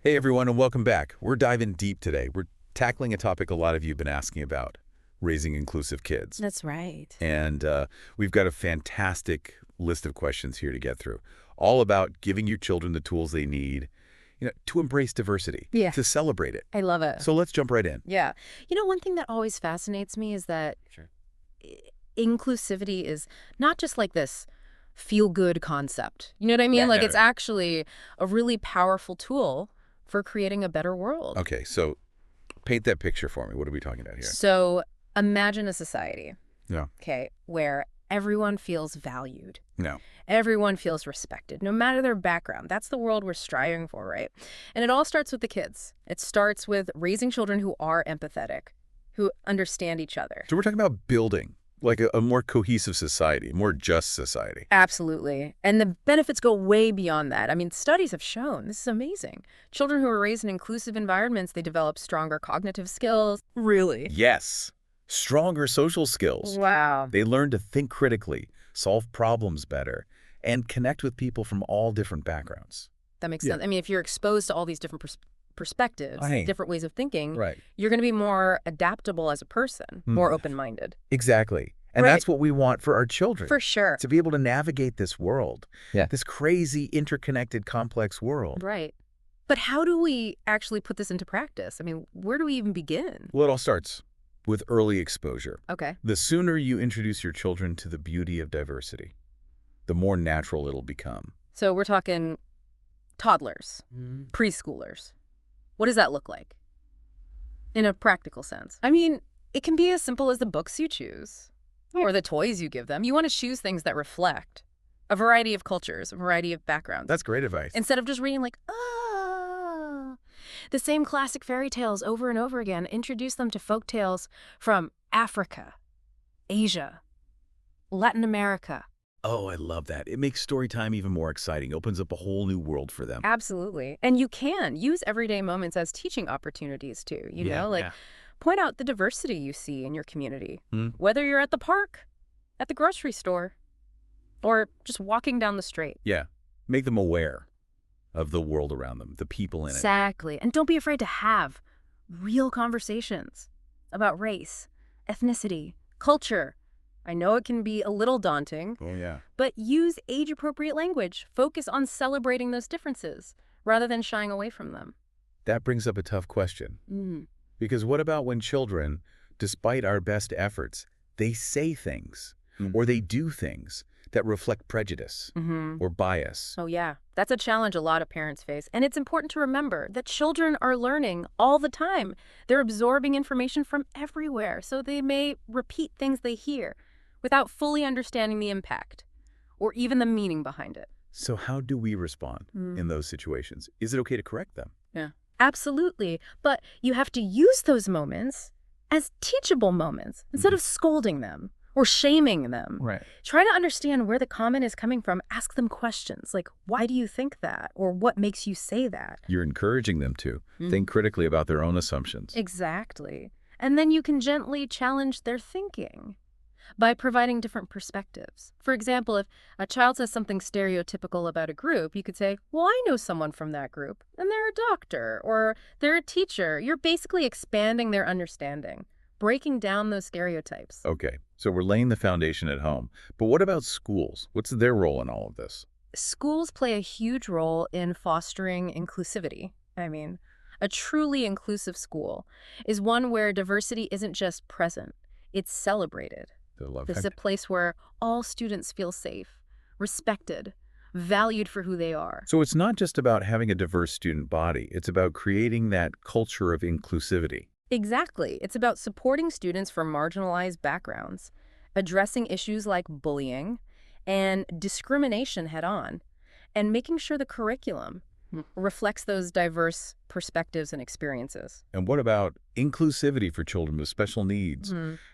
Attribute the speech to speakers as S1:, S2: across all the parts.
S1: Hey everyone, and welcome back. We're diving deep today. We're tackling a topic a lot of you have been asking about, raising inclusive kids.
S2: That's right.
S1: And we've got a fantastic list of questions here to get through, all about giving your children the tools they need, to embrace diversity,
S2: Yeah.
S1: to celebrate it.
S2: I love it.
S1: So let's jump right in.
S2: Yeah. One thing that always fascinates me is that
S1: Sure.
S2: inclusivity is not just like this feel-good concept. You know what I mean?
S1: Yeah,
S2: Like
S1: no,
S2: it's
S1: no.
S2: actually a really powerful tool for creating a better world.
S1: Okay, so paint that picture for me. What are we talking about here?
S2: So imagine a society,
S1: Yeah.
S2: okay, where everyone feels valued.
S1: No.
S2: Everyone feels respected, no matter their background. That's the world we're striving for, right? And it all starts with the kids. It starts with raising children who are empathetic, who understand each other.
S1: So we're talking about building, like a more cohesive society, more just society.
S2: Absolutely. And the benefits go way beyond that. I mean, studies have shown, this is amazing. Children who are raised in inclusive environments, they develop stronger cognitive skills. Really?
S1: Yes. Stronger social skills.
S2: Wow.
S1: They learn to think critically, solve problems better, and connect with people from all different backgrounds.
S2: That makes
S1: Yeah.
S2: sense. I mean, if you're exposed to all these different perspectives,
S1: Right.
S2: different ways of thinking,
S1: Right.
S2: you're going to be more adaptable as a person, more open-minded.
S1: Exactly. And
S2: Right.
S1: that's what we want for our children.
S2: For sure.
S1: To be able to navigate this world.
S3: Yeah.
S1: This crazy, interconnected, complex world.
S2: Right. But how do we actually put this into practice? I mean, where do we even begin?
S1: Well, it all starts with early exposure.
S2: Okay.
S1: The sooner you introduce your children to the beauty of diversity, the more natural it'll become.
S2: So we're talking toddlers, preschoolers. What does that look like in a practical sense? I mean, it can be as simple as the books you choose or the toys you give them. You want to choose things that reflect a variety of cultures, a variety of backgrounds.
S1: That's great advice.
S2: Instead of just reading like, the same classic fairy tales over and over again, introduce them to folk tales from Africa, Asia, Latin America.
S1: Oh, I love that. It makes story time even more exciting, opens up a whole new world for them.
S2: Absolutely. And you can use everyday moments as teaching opportunities too,
S1: Yeah.
S2: point out the diversity you see in your community,
S1: Hmm.
S2: whether you're at the park, at the grocery store, or just walking down the street.
S1: Yeah. Make them aware of the world around them, the people in it.
S2: Exactly. And don't be afraid to have real conversations about race, ethnicity, culture. I know it can be a little daunting,
S1: Oh, yeah.
S2: but use age-appropriate language. Focus on celebrating those differences rather than shying away from them.
S1: That brings up a tough question. Because what about when children, despite our best efforts, they say things or they do things that reflect prejudice or bias?
S2: Oh, yeah. That's a challenge a lot of parents face. And it's important to remember that children are learning all the time. They're absorbing information from everywhere, so they may repeat things they hear without fully understanding the impact or even the meaning behind it.
S1: So how do we respond in those situations? Is it okay to correct them?
S2: Yeah. Absolutely. But you have to use those moments as teachable moments instead of scolding them or shaming them.
S3: Right.
S2: Try to understand where the comment is coming from. Ask them questions like, why do you think that? Or what makes you say that?
S1: You're encouraging them to think critically about their own assumptions.
S2: Exactly. And then you can gently challenge their thinking by providing different perspectives. For example, if a child says something stereotypical about a group, you could say, well, I know someone from that group, and they're a doctor, or they're a teacher. You're basically expanding their understanding, breaking down those stereotypes.
S1: Okay, so we're laying the foundation at home. But what about schools? What's their role in all of this?
S2: Schools play a huge role in fostering inclusivity. I mean, a truly inclusive school is one where diversity isn't just present, it's celebrated. This is a place where all students feel safe, respected, valued for who they are.
S1: So it's not just about having a diverse student body. It's about creating that culture of inclusivity.
S2: Exactly. It's about supporting students from marginalized backgrounds, addressing issues like bullying and discrimination head-on, and making sure the curriculum reflects those diverse perspectives and experiences.
S1: And what about inclusivity for children with special needs?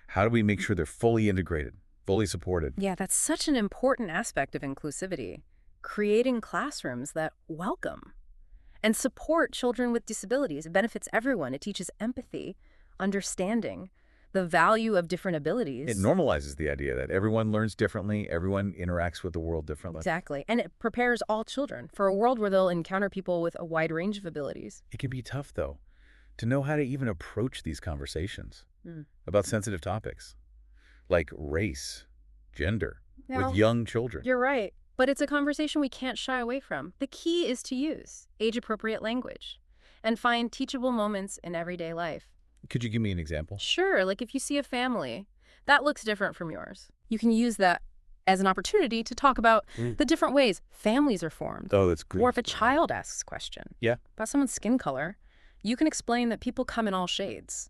S1: How do we make sure they're fully integrated, fully supported?
S2: Yeah, that's such an important aspect of inclusivity, creating classrooms that welcome and support children with disabilities. It benefits everyone. It teaches empathy, understanding, the value of different
S1: It
S2: abilities.
S1: normalizes the idea that everyone learns differently, everyone interacts with the world differently.
S2: Exactly. And it prepares all children for a world where they'll encounter people with a wide range of abilities.
S1: It can be tough, though, to know how to even approach these conversations about sensitive topics like race, gender,
S2: Now,
S1: with young children.
S2: you're right. But it's a conversation we can't shy away from. The key is to use age-appropriate language and find teachable moments in everyday life.
S1: Could you give me an example?
S2: Sure, like if you see a family that looks different from yours, you can use that as an opportunity to talk about the different ways families are formed.
S1: Oh, that's great.
S2: Or if a child asks a question about someone's skin color, you can explain that people come in all shades,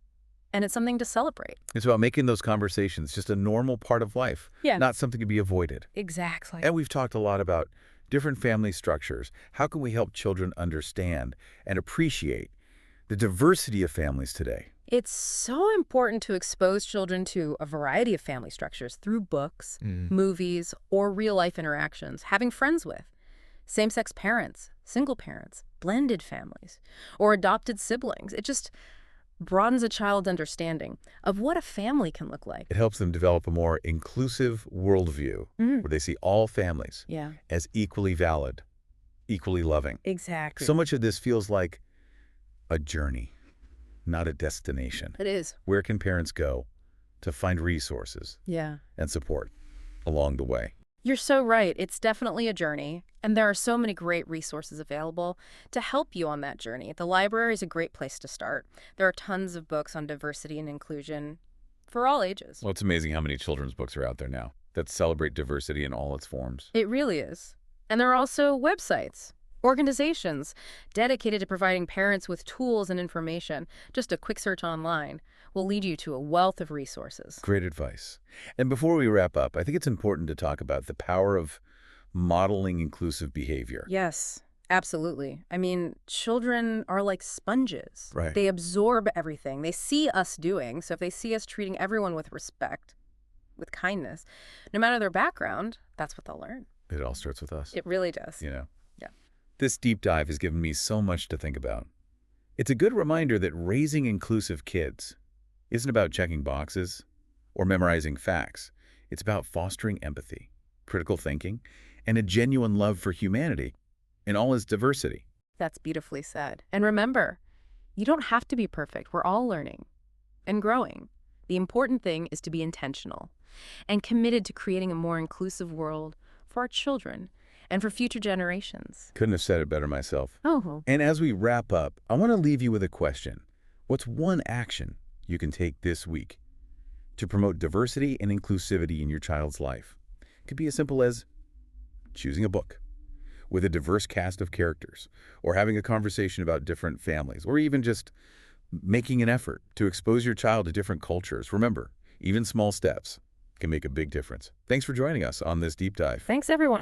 S2: and it's something to celebrate.
S1: It's about making those conversations just a normal part of life, not something to be avoided.
S2: Exactly.
S1: And we've talked a lot about different family structures. How can we help children understand and appreciate the diversity of families today?
S2: It's so important to expose children to a variety of family structures through books, movies, or real-life interactions, having friends with same-sex parents, single parents, blended families, or adopted siblings. It just broadens a child's understanding of what a family can look like.
S1: It helps them develop a more inclusive worldview where they see all families as equally valid, equally loving.
S2: Exactly.
S1: So much of this feels like a journey, not a destination.
S2: It is.
S1: Where can parents go to find resources and support along the way?
S2: You're so right. It's definitely a journey, and there are so many great resources available to help you on that journey. The library is a great place to start. There are tons of books on diversity and inclusion for all ages.
S1: Well, it's amazing how many children's books are out there now that celebrate diversity in all its forms.
S2: It really is. And there are also websites, organizations dedicated to providing parents with tools and information. Just a quick search online will lead you to a wealth of resources.
S1: Great advice. And before we wrap up, I think it's important to talk about the power of modeling inclusive behavior.
S2: Yes, absolutely. I mean, children are like sponges.
S1: Right.
S2: They absorb everything. They see us doing. So if they see us treating everyone with respect, with kindness, no matter their background, that's what they'll learn.
S1: It all starts with us.
S2: It really does.
S1: You know?
S2: Yeah.
S1: This deep dive has given me so much to think about. It's a good reminder that raising inclusive kids isn't about checking boxes or memorizing facts. It's about fostering empathy, critical thinking, and a genuine love for humanity in all its diversity.
S2: That's beautifully said. And remember, you don't have to be perfect. We're all learning and growing. The important thing is to be intentional and committed to creating a more inclusive world for our children and for future generations.
S1: Couldn't have said it better myself.
S2: Oh.
S1: And as we wrap up, I want to leave you with a question. What's one action you can take this week to promote diversity and inclusivity in your child's life? It could be as simple as choosing a book with a diverse cast of characters, or having a conversation about different families, or even just making an effort to expose your child to different cultures. Remember, even small steps can make a big difference. Thanks for joining us on this deep dive.
S2: Thanks, everyone.